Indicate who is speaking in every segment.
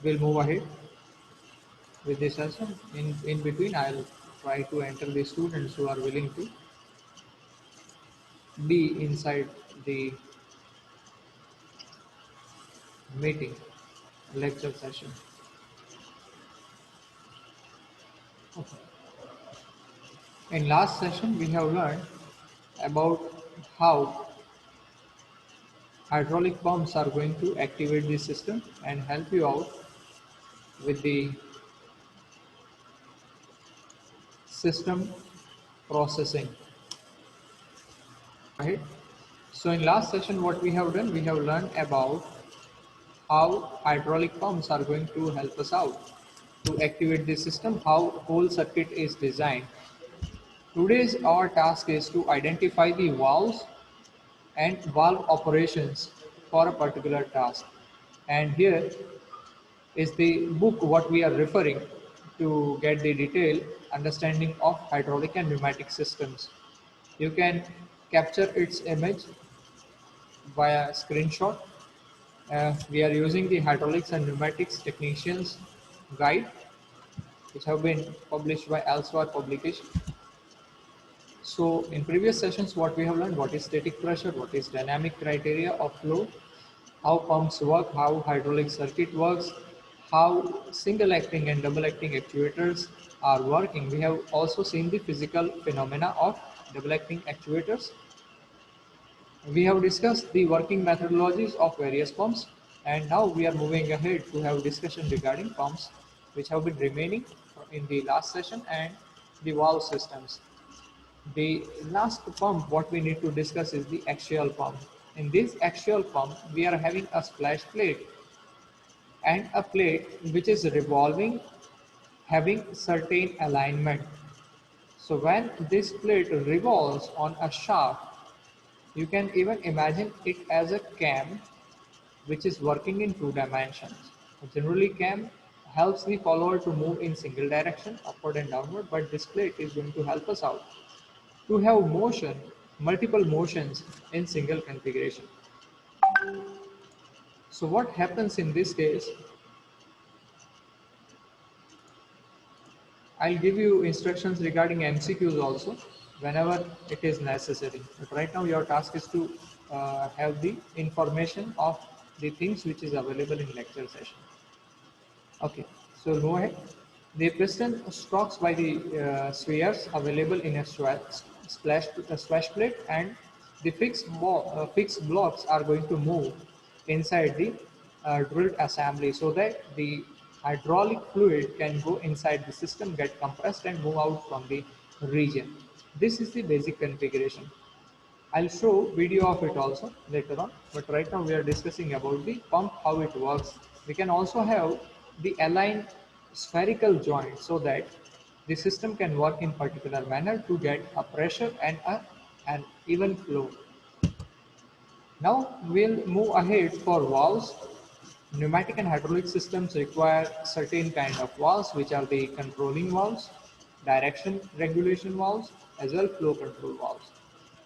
Speaker 1: we'll move ahead with this session. In between, I'll try to enter the students who are willing to be inside the meeting lecture session. Okay. In last session, we have learned about how hydraulic pumps are going to activate the system and help you out with the system processing. Right? So in last session, what we have done, we have learned about how hydraulic pumps are going to help us out to activate the system, how whole circuit is designed. Today's our task is to identify the valves and valve operations for a particular task. And here is the book what we are referring to get the detailed understanding of hydraulic and pneumatic systems. You can capture its image via screenshot. We are using the hydraulics and pneumatics technicians guide which have been published by Elsewhere publication. So in previous sessions, what we have learned, what is static pressure, what is dynamic criteria of flow, how pumps work, how hydraulic circuit works, how single acting and double acting actuators are working. We have also seen the physical phenomena of double acting actuators. We have discussed the working methodologies of various pumps, and now we are moving ahead to have discussion regarding pumps which have been remaining in the last session and the valve systems. The last pump what we need to discuss is the axial pump. In this axial pump, we are having a splash plate and a plate which is revolving having certain alignment. So when this plate revolves on a shaft, you can even imagine it as a cam which is working in two dimensions. Generally, cam helps the follower to move in single direction, upward and downward, but this plate is going to help us out to have motion, multiple motions in single configuration. So what happens in this case, I'll give you instructions regarding MCQs also whenever it is necessary. But right now your task is to have the information of the things which is available in lecture session. Okay, so go ahead. The piston strokes by the spheres available in a splash plate, and the fixed blocks are going to move inside the drilled assembly so that the hydraulic fluid can go inside the system, get compressed and move out from the region. This is the basic configuration. I'll show video of it also later on, but right now we are discussing about the pump, how it works. We can also have the aligned spherical joint so that the system can work in particular manner to get a pressure and an even flow. Now we'll move ahead for valves. Pneumatic and hydraulic systems require certain kind of valves, which are the controlling valves, direction regulation valves, as well flow control valves.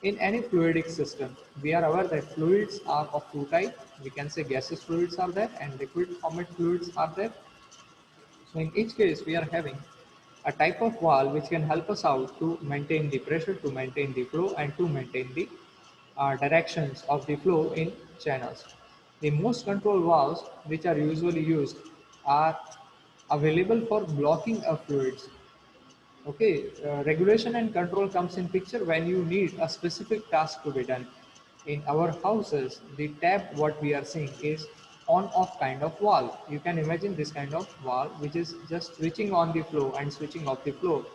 Speaker 1: In any fluidic system, we are aware that fluids are of two types. We can say gaseous fluids are there and liquid format fluids are there. So in each case, we are having a type of valve which can help us out to maintain the pressure, to maintain the flow, and to maintain the directions of the flow in channels. The most control valves which are usually used are available for blocking of fluids. Okay, regulation and control comes in picture when you need a specific task to be done. In our houses, the tap what we are seeing is on-off kind of valve. You can imagine this kind of valve which is just switching on the flow and switching off the flow.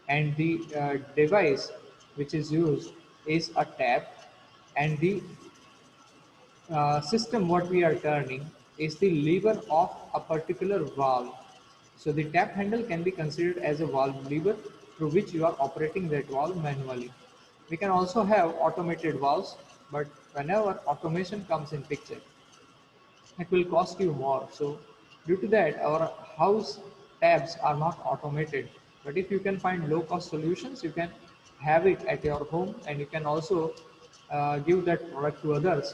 Speaker 1: And the device which is used is a tap, and the system what we are turning is the lever of a particular valve. So the tap handle can be considered as a valve lever through which you are operating that valve manually. We can also have automated valves, but whenever automation comes in picture, it will cost you more. So due to that, our house tabs are not automated. But if you can find low cost solutions, you can have it at your home, and you can also give that product to others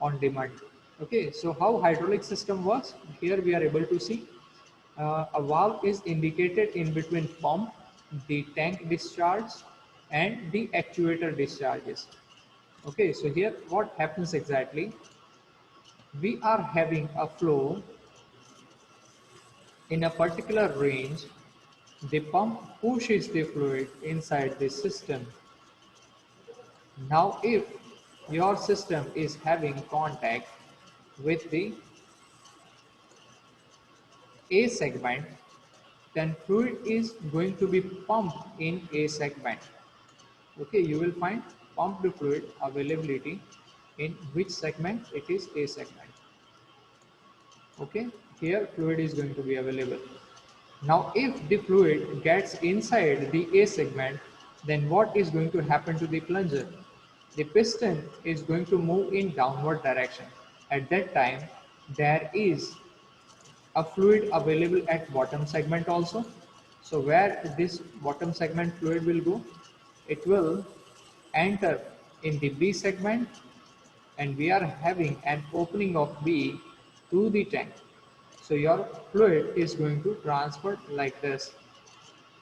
Speaker 1: on demand. Okay, so how hydraulic system works? Here we are able to see a valve is indicated in between pump, the tank discharge, and the actuator discharges. Okay, so here what happens exactly? We are having a flow in a particular range. The pump pushes the fluid inside the system. Now, if your system is having contact with the A segment, then fluid is going to be pumped in A segment. Okay, you will find pumped fluid availability in which segment? It is A segment. Okay, here fluid is going to be available. Now, if the fluid gets inside the A segment, then what is going to happen to the plunger? The piston is going to move in downward direction. At that time, there is a fluid available at bottom segment also. So where this bottom segment fluid will go? It will enter in the B segment, and we are having an opening of B to the tank. So your fluid is going to transfer like this.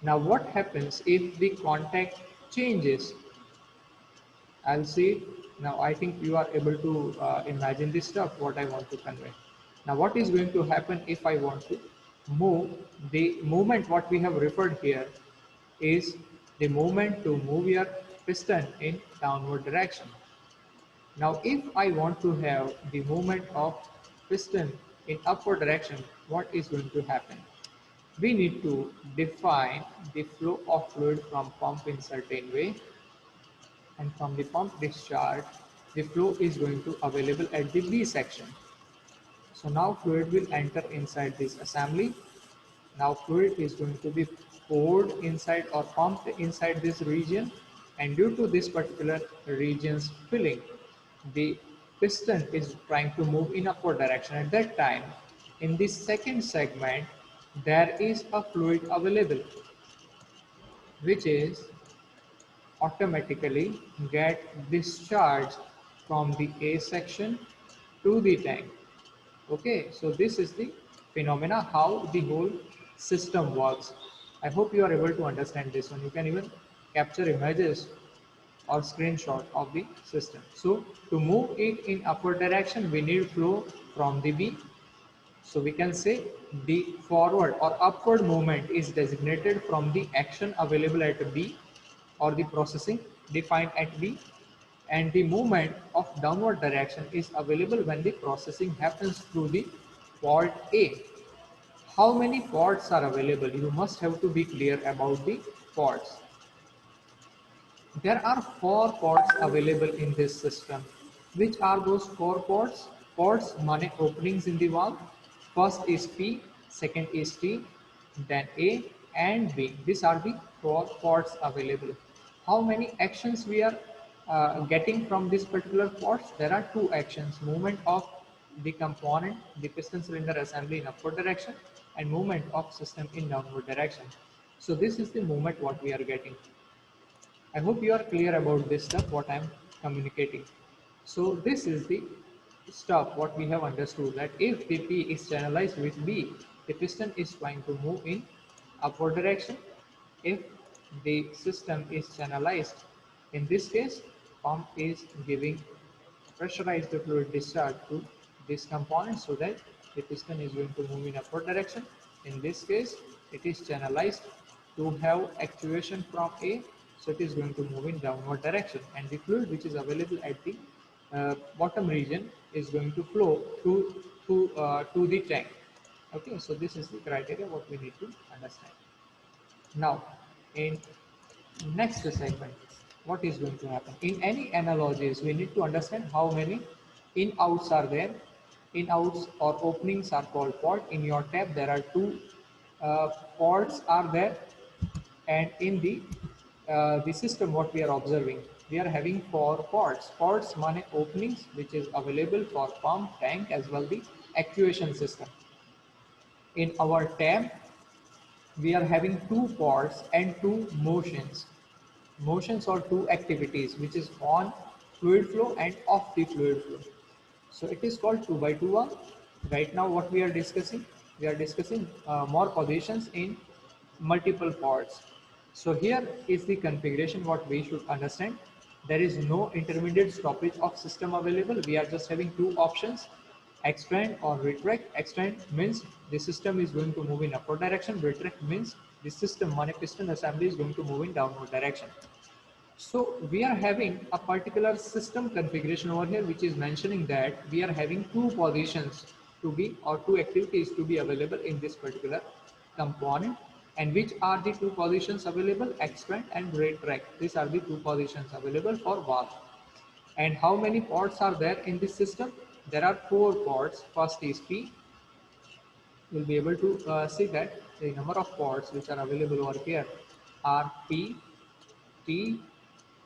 Speaker 1: Now what happens if the contact changes? I'll see it. Now I think you are able to imagine this stuff, what I want to convey. Now what is going to happen if I want to move? The movement what we have referred here is the movement to move your piston in downward direction. Now if I want to have the movement of piston in upward direction, what is going to happen? We need to define the flow of fluid from pump in certain way, and from the pump discharge the flow is going to available at the B section. So now fluid will enter inside this assembly. Now fluid is going to be poured inside or pumped inside this region, and due to this particular region's filling, the piston is trying to move in upward direction. At that time, in this second segment, there is a fluid available, which is automatically get discharged from the A section to the tank. Okay, so this is the phenomena how the whole system works. I hope you are able to understand this one. You can even capture images or screenshot of the system. So to move it in upward direction, we need flow from the B. So we can say the forward or upward movement is designated from the action available at B or the processing defined at B, and the movement of downward direction is available when the processing happens through the port A. How many ports are available? You must have to be clear about the ports. There are 4 ports available in this system. Which are those 4 ports? Ports mean openings in the valve. First is P, second is T, then A and B. These are the 4 ports available. How many actions we are getting from this particular ports? There are 2 actions: movement of the component, the piston cylinder assembly in upward direction, and movement of system in downward direction. So this is the movement what we are getting. I hope you are clear about this stuff, what I'm communicating. So this is the stuff what we have understood, that if the P is channelized with B, the piston is trying to move in upward direction. If the system is channelized, in this case, pump is giving pressurized fluid discharge to this component so that the piston is going to move in upward direction. In this case, it is channelized to have actuation from A, so it is going to move in downward direction, and the fluid which is available at the bottom region is going to flow to the tank. Okay, so this is the criteria what we need to understand. Now, in next segment, what is going to happen? In any analogies, we need to understand how many in-outs are there. In-outs or openings are called port. In your tab, there are 2 ports are there, and in the system, what we are observing, we are having 4 ports. Ports mean openings, which is available for pump, tank, as well the actuation system. In our tab, we are having 2 ports and 2 motions or 2 activities, which is on fluid flow and off the fluid flow. So it is called 2 by 2 valve. Right now what we are discussing, more positions in multiple ports. So here is the configuration what we should understand. There is no intermediate stoppage of system available. We are just having two options, extend or retract. Extend means the system is going to move in upward direction. Retract means the system, piston assembly, is going to move in downward direction. So we are having a particular system configuration over here which is mentioning that we are having two positions to be, or two activities to be available in this particular component. And which are the two positions available? Expand and retract. These are the two positions available for valve. And how many ports are there in this system? There are four ports. First is P. You'll be able to see that the number of ports which are available over here are P, T,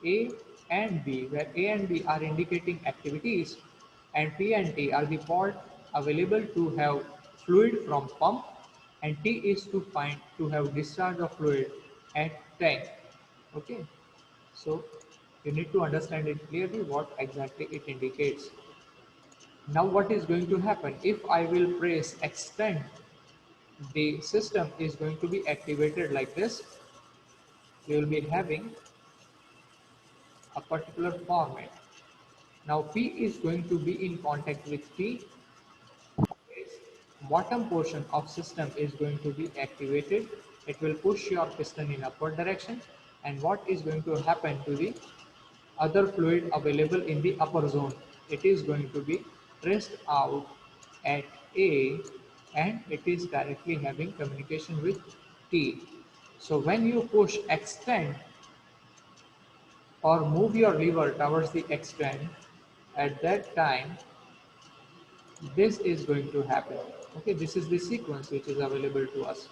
Speaker 1: A and B, where A and B are indicating activities and P and T are the port available to have fluid from pump, and T is to find to have discharge of fluid at tank. Okay, so you need to understand it clearly what exactly it indicates. Now what is going to happen if I will press extend? The system is going to be activated like this. You will be having a particular format. Now P is going to be in contact with T. Bottom portion of system is going to be activated. It will push your piston in upward direction. And what is going to happen to the other fluid available in the upper zone? It is going to be pressed out at A, and it is directly having communication with T. So when you push extend or move your lever towards the extend, at that time this is going to happen. Okay, this is the sequence which is available to us.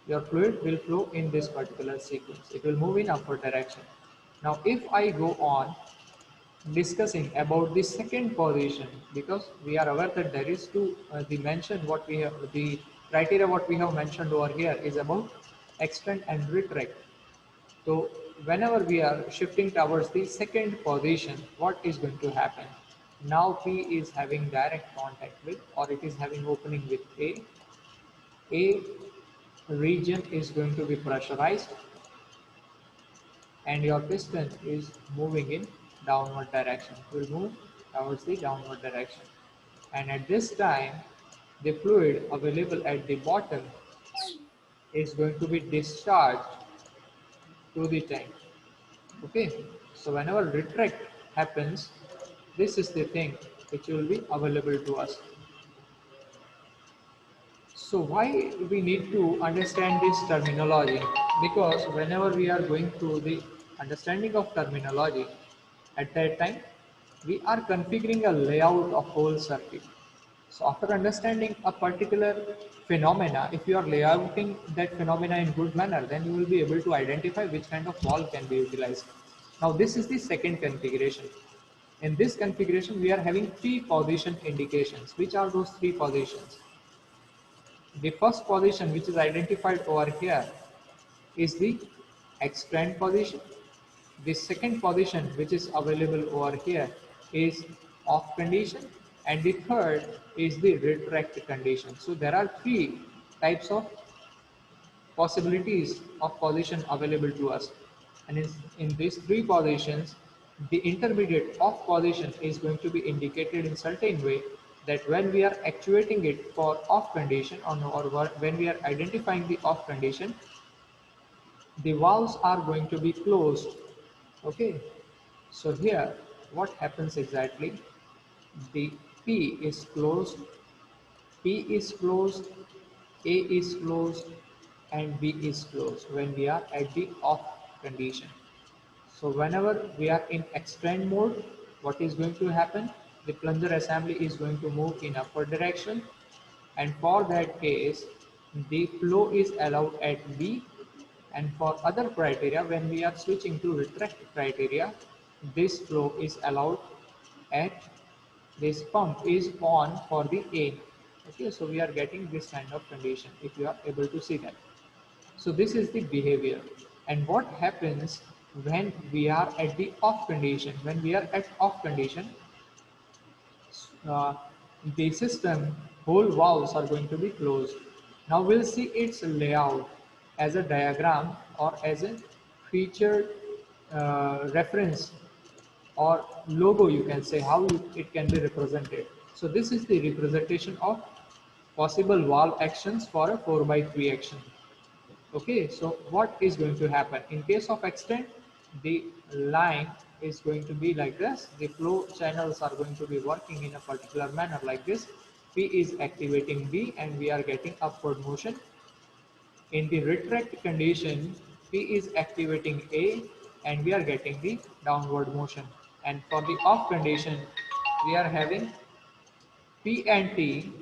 Speaker 1: Your fluid will flow in this particular sequence. It will move in upward direction. Now if I go on discussing about the second position, because we are aware that there is two the mention what we have, the criteria what we have mentioned over here is about extend and retract. So whenever we are shifting towards the second position, what is going to happen? Now P is having direct contact with, or it is having opening with A. A region is going to be pressurized and your piston is moving in downward direction. It will move towards the downward direction. And at this time, the fluid available at the bottom is going to be discharged to the tank. Okay, so whenever retract happens, this is the thing which will be available to us. So why we need to understand this terminology? Because whenever we are going through the understanding of terminology, at that time we are configuring a layout of whole circuit. So after understanding a particular phenomena, if you are layouting that phenomena in good manner, then you will be able to identify which kind of valve can be utilized. Now this is the second configuration. In this configuration, we are having three position indications. Which are those three positions? The first position which is identified over here is the extend position. The second position which is available over here is off condition, and the third is the retract condition. So there are three types of possibilities of position available to us, and in these three positions the intermediate off position is going to be indicated in certain way, that when we are actuating it for off condition, or when we are identifying the off condition, the valves are going to be closed. Okay, so here what happens exactly? The P is closed, P is closed, A is closed, and B is closed when we are at the off condition. So whenever we are in extend mode, what is going to happen? The plunger assembly is going to move in upward direction, and for that case the flow is allowed at B. And for other criteria, when we are switching to retract criteria, this flow is allowed at, this pump is on for the A. Okay, so we are getting this kind of condition if you are able to see that. So this is the behavior. And what happens when we are at the off condition? When we are at off condition, uh, the system whole valves are going to be closed. Now we'll see its layout as a diagram or as a featured reference or logo, you can say how it can be represented. So this is the representation of possible valve actions for a 4 by 3 action. Okay, so what is going to happen in case of extend? The line is going to be like this. The flow channels are going to be working in a particular manner like this. P is activating B and we are getting upward motion. In the retract condition, P is activating A and we are getting the downward motion. And for the off condition, we are having P and T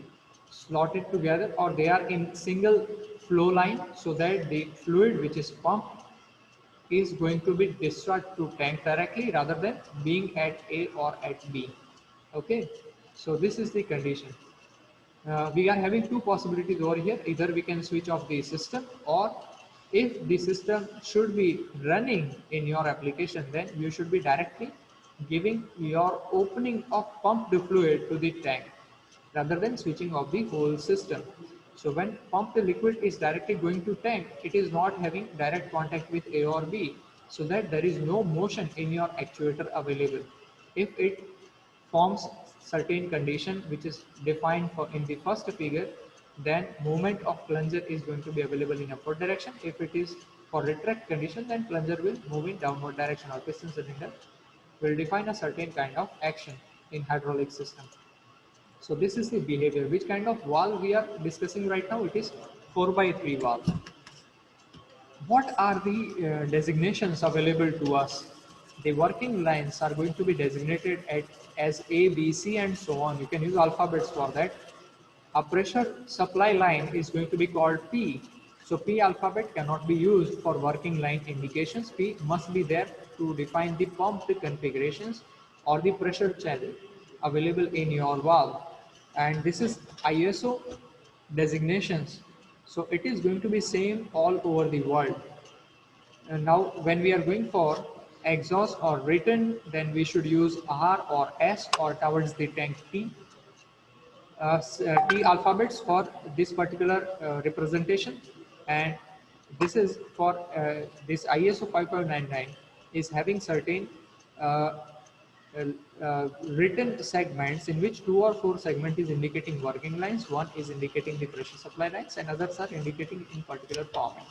Speaker 1: slotted together or they are in single flow line so that the fluid which is pumped is going to be discharged to tank directly rather than being at A or at B. Okay, so this is the condition. We are having two possibilities over here. Either we can switch off the system, or if the system should be running in your application, then you should be directly giving your opening of pumped fluid to the tank rather than switching off the whole system. So when pumped liquid is directly going to tank, it is not having direct contact with A or B, so that there is no motion in your actuator available. If it forms certain condition which is defined for in the first figure, then movement of plunger is going to be available in upward direction. If it is for retract condition, then plunger will move in downward direction, or piston cylinder will define a certain kind of action in hydraulic system. So this is the behavior. Which kind of valve we are discussing right now? It is 4 by 3 valve. What are the designations available to us? The working lines are going to be designated as A, B, C and so on. You can use alphabets for that. A pressure supply line is going to be called P. So P alphabet cannot be used for working line indications. P must be there to define the pumped configurations or the pressure channel available in your valve. And this is ISO designations. So it is going to be same all over the world. And now when we are going for exhaust or return, then we should use R or S or towards the tank T. T alphabets for this particular representation, and this is for this ISO 5599 is having certain uh, written segments in which 2 or 4 segment is indicating working lines, one is indicating the pressure supply lines, and others are indicating in particular format.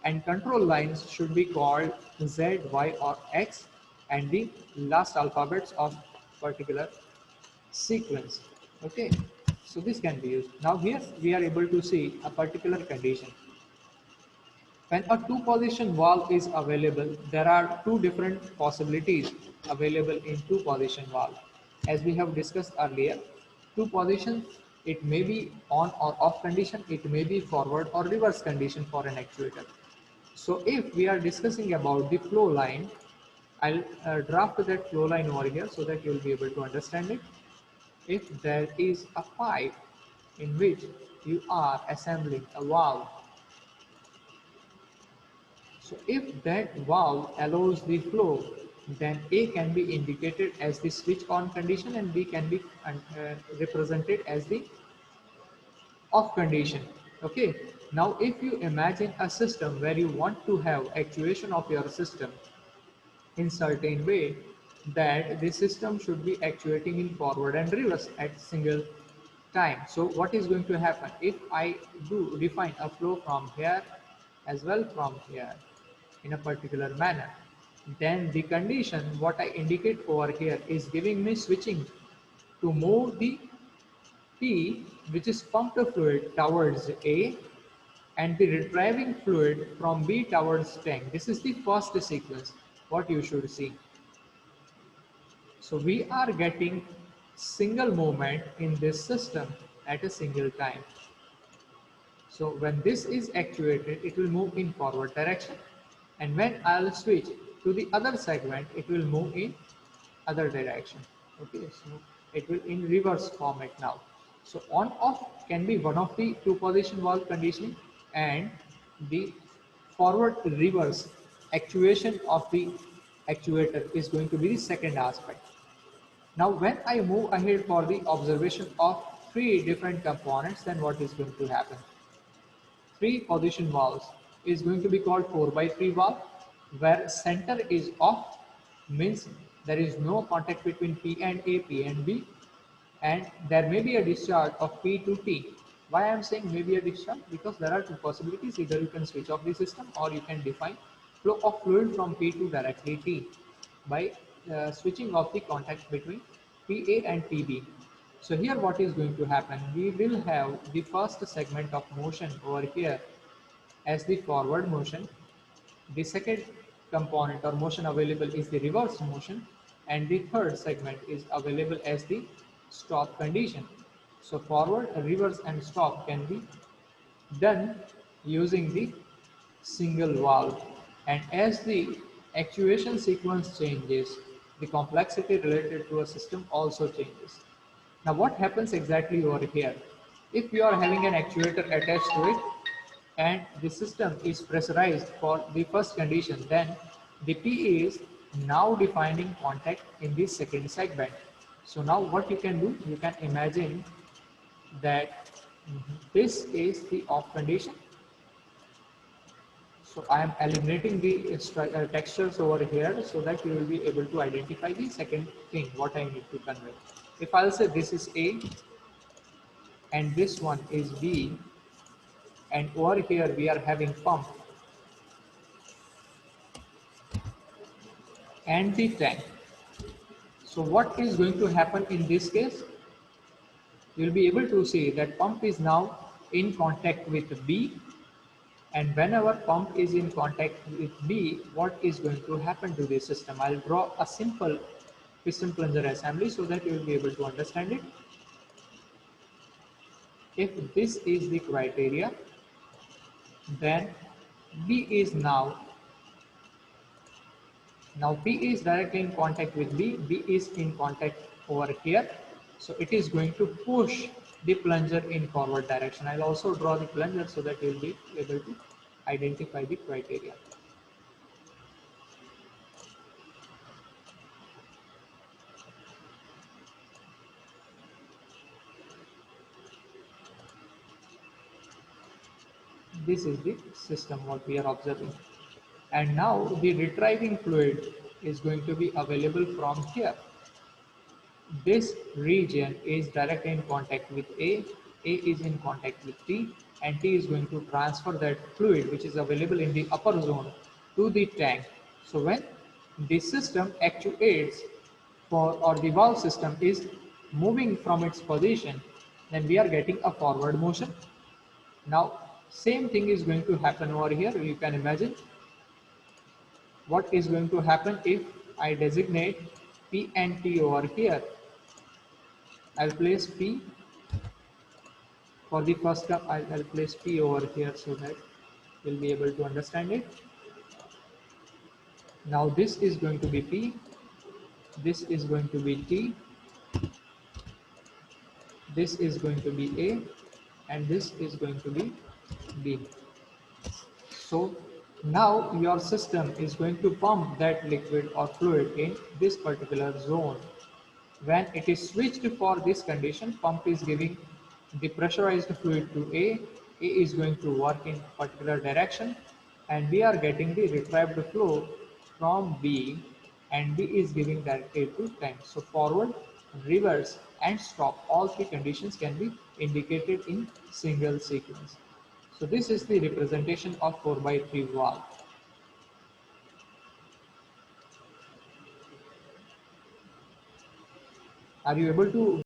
Speaker 1: And control lines should be called Z, Y, or X, and the last alphabets of particular sequence. Okay, so this can be used. Now here we are able to see a particular condition. When a two position valve is available, there are two different possibilities available in two position valve. As we have discussed earlier, two positions, it may be on or off condition, it may be forward or reverse condition for an actuator. So if we are discussing about the flow line, I'll draft that flow line over here so that you will be able to understand it. If there is a pipe in which you are assembling a valve, so if that valve allows the flow, then A can be indicated as the switch on condition and B can be represented as the off condition. Okay. Now if you imagine a system where you want to have actuation of your system in certain way, that the system should be actuating in forward and reverse at single time. So what is going to happen if I do define a flow from here as well from here in a particular manner, then the condition what I indicate over here is giving me switching to move the P, which is pumped fluid, towards A, and the retrieving fluid from B towards tank. This is the first sequence what you should see. So we are getting single movement in this system at a single time. So when this is actuated, it will move in forward direction. And when I'll switch to the other segment, it will move in other direction. Okay, so it will in reverse format now. So on off can be one of the two position valve conditioning, and the forward reverse actuation of the actuator is going to be the second aspect. Now when I move ahead for the observation of three different components, then what is going to happen? Three position valves is going to be called 4 by 3 valve, where center is off, means there is no contact between P and A, P and B, and there may be a discharge of P to T. Why I am saying maybe a discharge? Because there are two possibilities. Either you can switch off the system or you can define flow of fluid from P to directly T by switching off the contact between PA and PB. So here what is going to happen? We will have the first segment of motion over here as the forward motion. The second component or motion available is the reverse motion, and the third segment is available as the stop condition. So forward, reverse and stop can be done using the single valve, and as the actuation sequence changes, the complexity related to a system also changes. Now what happens exactly over here? If you are having an actuator attached to it and the system is pressurized for the first condition, then the P is now defining contact in the second segment. So now what you can do, you can imagine that this is the off condition. So I am eliminating the textures over here so that you will be able to identify the second thing what I need to convey. If I'll say this is A and this one is B, and over here we are having pump and the tank. So what is going to happen in this case? You will be able to see that pump is now in contact with B, and whenever pump is in contact with B, what is going to happen to the system? I'll draw a simple piston plunger assembly so that you will be able to understand it. If this is the criteria, then B is now B is directly in contact with B, B is in contact over here. So it is going to push the plunger in forward direction. I'll also draw the plunger so that you will be able to identify the criteria. This is the system what we are observing. And now the retrieving fluid is going to be available from here. This region is directly in contact with A is in contact with T, and T is going to transfer that fluid which is available in the upper zone to the tank. So when the system actuates for, or the valve system is moving from its position, then we are getting a forward motion. Now same thing is going to happen over here. You can imagine what is going to happen if I designate P and T over here. I'll place P for the first cup. I'll place P over here so that you'll be able to understand it. Now this is going to be P, this is going to be T, this is going to be A, and this is going to be B. So now your system is going to pump that liquid or fluid in this particular zone. When it is switched for this condition, pump is giving the pressurized fluid to A is going to work in particular direction, and we are getting the retrieved flow from B, and B is giving directly to tank. So forward, reverse and stop, all three conditions can be indicated in single sequence. So this is the representation of 4 by 3 valve. Are you able to